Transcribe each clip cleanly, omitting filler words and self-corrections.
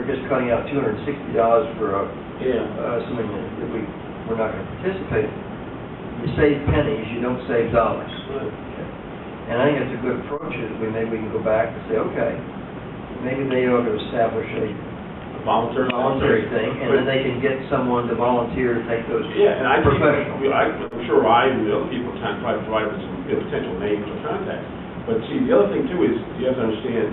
we're just cutting out $260 for something that we're not going to participate. You save pennies, you don't save dollars. And I think it's a good approach. Maybe we can go back and say, okay, maybe they ought to establish a voluntary thing, and then they can get someone to volunteer to take those professionals. I'm sure I and the other people can try to provide some potential names or contacts. But see, the other thing too is you have to understand,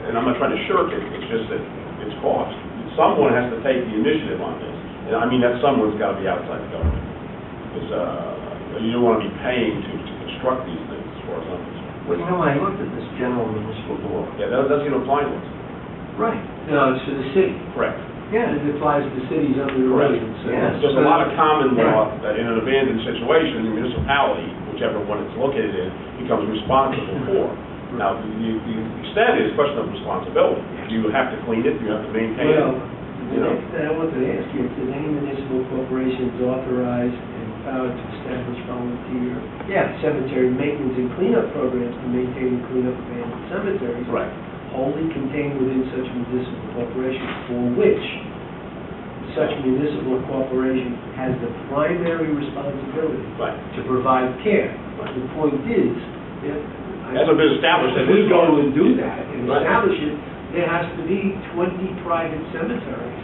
and I'm not trying to shirk it, it's just that it's cost. Someone has to take the initiative on this. And I mean, that someone's got to be outside the government. Because you don't want to be paying to construct these things, as far as I'm concerned. Well, you know, I looked at this general municipal law. Yeah, that doesn't even apply to us. Right. No, it's for the city. Correct. Yeah, it applies to cities under the residence. Yeah. There's a lot of common law that in an abandoned situation, the municipality, whichever one it's located in, becomes responsible for. Now, the extent is a question of responsibility. Do you have to clean it? Do you have to maintain it? Well, the next thing I wanted to ask you, is any municipal corporations authorized and empowered to establish volunteer cemetery maintenance and cleanup programs to maintain and clean up abandoned cemeteries? Right. Wholly contained within such municipal corporation, for which such municipal corporation has the primary responsibility to provide care. The point is, Hasn't been established. If we go and do that and establish it, there has to be 20 private cemeteries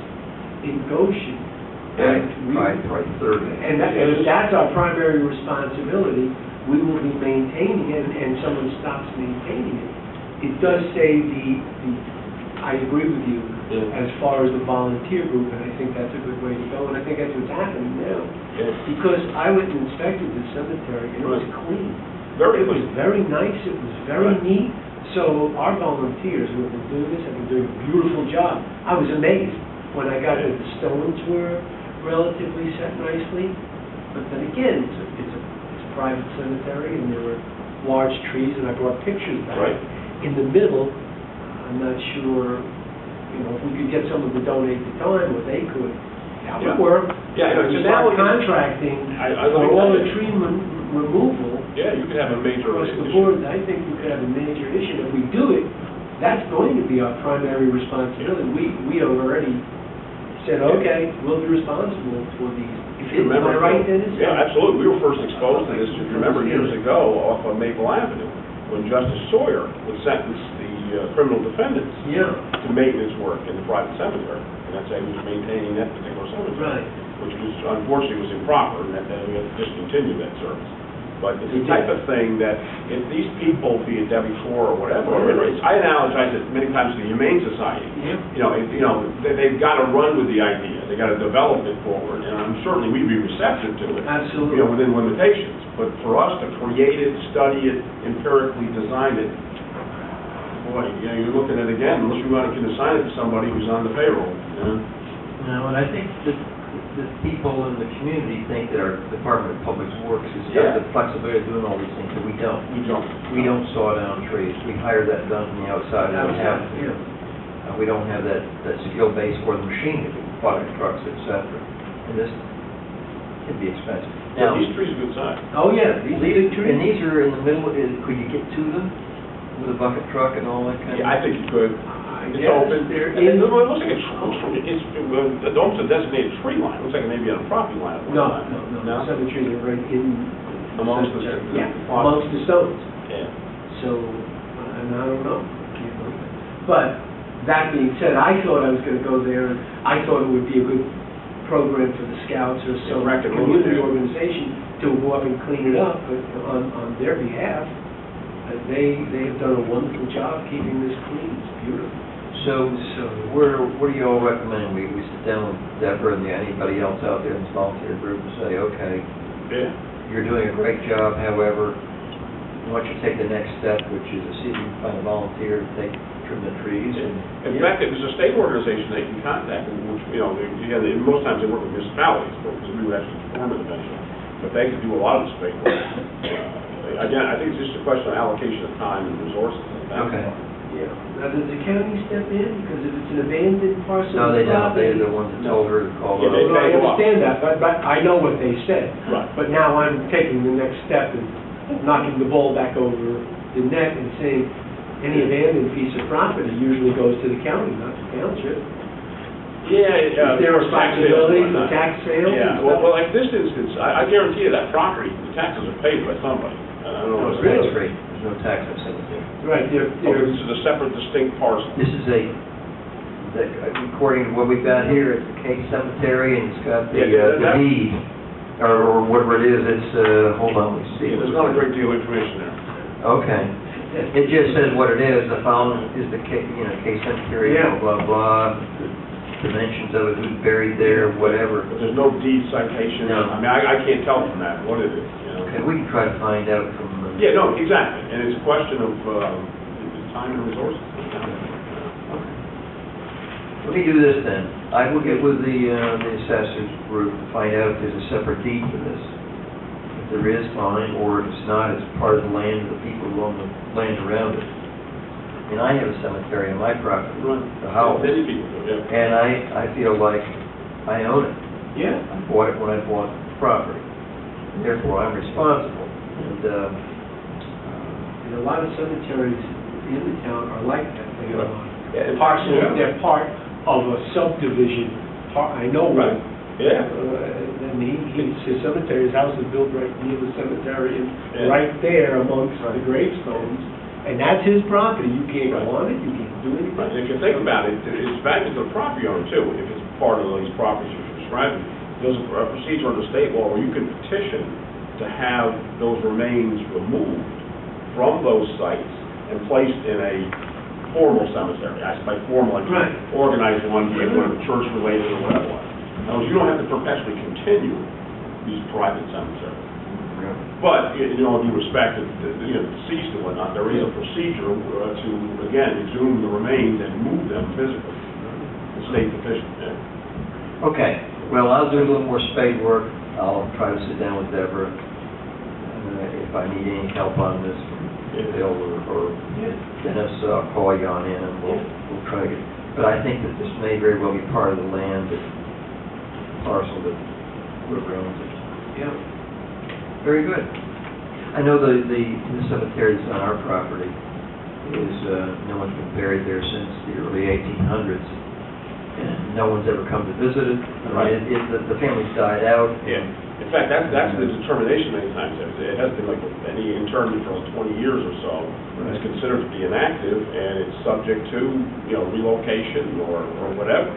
in Goshen. Right, 30. And if that's our primary responsibility, we will be maintaining it, and someone stops maintaining it. It does say I agree with you as far as the volunteer group, and I think that's a good way to go, and I think that's what's happening now. Because I went and inspected the cemetery, and it was clean. It was very nice, it was very neat. So our volunteers who have been doing this have been doing a beautiful job. I was amazed when I got that the stones were relatively set nicely. But then again, it's a private cemetery, and there were large trees, and I brought pictures back. In the middle, I'm not sure, if we could get someone to donate the time, or they could, that would work. Yeah, just start contracting for all the tree removal. Yeah, you could have a major across the issue. board. I think we could have a major issue. If we do it, that's going to be our primary responsibility. We have already said, okay, we'll be responsible for these. If you remember, am I right, Dennis? Yeah, absolutely. We were first exposed to this, if you remember, years ago off of Maple Avenue, when Justice Sawyer would sentence the criminal defendants to maintenance work in the private cemetery. And that's how he was maintaining that particular cemetery, which was, unfortunately, was improper, and that we had to discontinue that service. But it's the type of thing that if these people, be it Debbie Ford or whatever, I analogize it many times to the Humane Society. They've got to run with the idea. They've got to develop it forward, and certainly we'd be receptive to it. Absolutely. Within limitations. But for us to create it, study it, empirically design it, boy, you're looking at it again, unless you want to assign it to somebody who's on the payroll. No, and I think that the people in the community think that our Department of Public Works has got the flexibility of doing all these things, but we don't. We don't saw down trees. We hire that done from the outside. We don't have that skill base or the machinery, bucket trucks, etc. And this can be expensive. Now, these trees are good size. Oh yeah, these big trees. And these are in the middle. Could you get to them with a bucket truck and all that kind of? Yeah, I think you could. It's open. It looks like it's almost a designated tree line. It looks like it may be on a property line. No. Some of the trees are right in amongst the stones. Yeah. So, and I don't know. But that being said, I thought I was going to go there, and I thought it would be a good program for the Scouts or some community organization to go up and clean it up, but on their behalf, they have done a wonderful job keeping this clean. It's beautiful. So where do you all recommend we sit down with Deborah and anybody else out there in this volunteer group and say, okay, you're doing a great job, however, why don't you take the next step, which is to see if you can find a volunteer to trim the trees? In fact, if there's a state organization they can contact, which, most times they work with municipalities, because we would actually perform it eventually, but they could do a lot of the state work. Again, I think it's just a question of allocation of time and resources. Okay. Yeah. Now, does the county step in? Because if it's an abandoned parcel of property... No, they don't. They're the ones that told her to call it. I understand that, but I know what they said. Right. But now I'm taking the next step and knocking the ball back over the net and saying, Any abandoned piece of property usually goes to the county, not the township. Yeah, Is there a responsibility for tax sales? Yeah, well, like this instance, I guarantee you that property, the taxes are paid by somebody. I don't know. No, it's tax free. There's no tax on cemetery. Right, This is a separate, distinct parcel. This is according to what we've got here, it's the Case Cemetery, and it's got the deed, or whatever it is, it's, hold on, let's see. There's not a great deal of information there. Okay. It just says what it is, the following is the Case Cemetery, Yeah. blah, blah, blah, the dimensions of it, who's buried there, whatever. But there's no deed citation. No. I mean, I can't tell from that what it is, you know? Okay, we can try to find out from... Yeah, no, exactly, and it's a question of time and resources. Let me do this then. I will get with the assessors group to find out if there's a separate deed for this. If there is, fine, or if it's not, it's part of the land of the people who own the land around it. And I have a cemetery on my property, the house, Many people do, yeah. and I feel like I own it. Yeah. I bought it when I bought the property. And therefore, I'm responsible. And a lot of cemeteries in the town are like that. They are Yeah, parcel, yeah. they're part of a subdivision. I know one. Right. Yeah. And his cemetery, his house is built right near the cemetery, and Yeah. right there amongst the gravestones. And that's his property. You can't go on it, you can't do anything. Right, and if you think about it, it's valuable to the property owner too, if it's part of these properties you're describing. There's a procedure under state law where you can petition to have those remains removed from those sites and placed in a formal cemetery. By formal, I mean Right. organized one, whatever, church related or whatever. Now, you don't have to perpetually continue these private cemeteries. But, you know, if you respect the deceased and whatnot, there is a procedure to, again, exhume the remains and move them physically. The state petition, yeah. Okay, well, I'll do a little more spade work. I'll try to sit down with Deborah. If I need any help on this from Bill or Dennis, I'll call you on in and we'll try to get, but I think that this may very well be part of the land, that parcel that whoever owns it. Yeah. Very good. I know the cemetery that's on our property is, no one's been buried there since the early 1800s. And no one's ever come to visit it. Right. The family's died out. Yeah. In fact, that's the determination many times. It has been like any internment for 20 years or so. It's considered to be inactive, and it's subject to, relocation or whatever,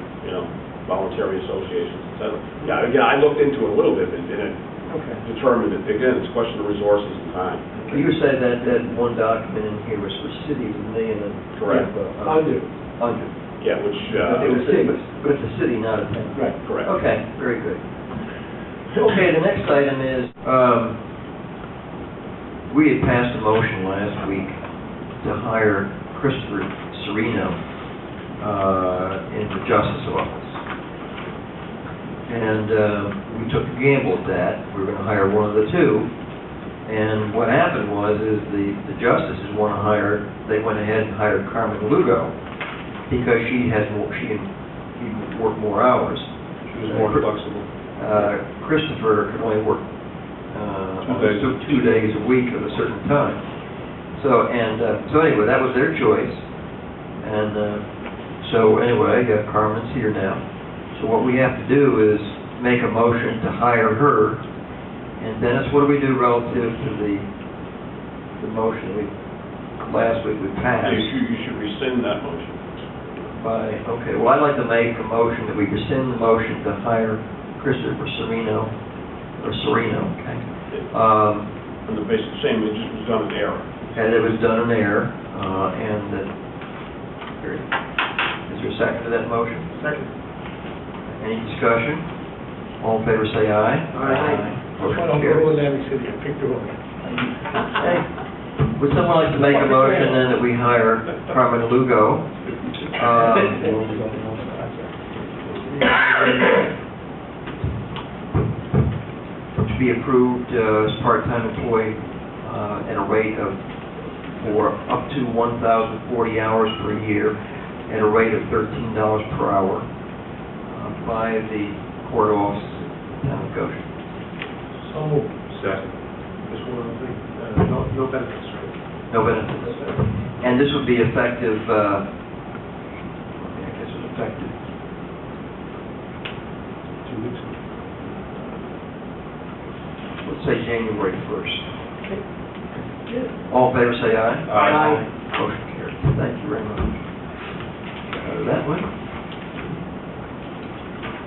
voluntary associations, et cetera. Yeah, again, I looked into it a little bit, and it determined that, again, it's a question of resources and time. You said that one document in here was for cities, and they in the... Correct. Under. Yeah, which... But it's a city, not a town. Right, correct. Okay, very good. Okay, the next item is, we had passed a motion last week to hire Christopher Serino in the Justice Office. And we took a gamble at that. We were going to hire one of the two. And what happened was the justices they went ahead and hired Carmen Lugo because she could work more hours. She was more flexible. Christopher could only work 2 days a week at a certain time. So anyway, that was their choice. And so anyway, Carmen's here now. So what we have to do is make a motion to hire her. And Dennis, what do we do relative to the motion last week we passed? You should rescind that motion. Okay, well, I'd like to make a motion that we rescind the motion to hire Christopher Serino, okay? On the basis, same, it just was done in error. And it was done in error, and that, is there a second to that motion? Second. Any discussion? All in favor say aye. Aye. Motion carries. Hey, would someone like to make a motion then that we hire Carmen Lugo? To be approved as part-time employee at a rate for up to 1,040 hours per year at a rate of $13 per hour by the court office of the town of Goshen. So moved. Second. Just one other thing, no benefits, right? No benefits. And this would be effective, I guess it's effective 2 weeks. let's say January 1st. All in favor, say aye. Aye. Motion carried. Thank you very much. That one.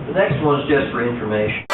The next one is just for information.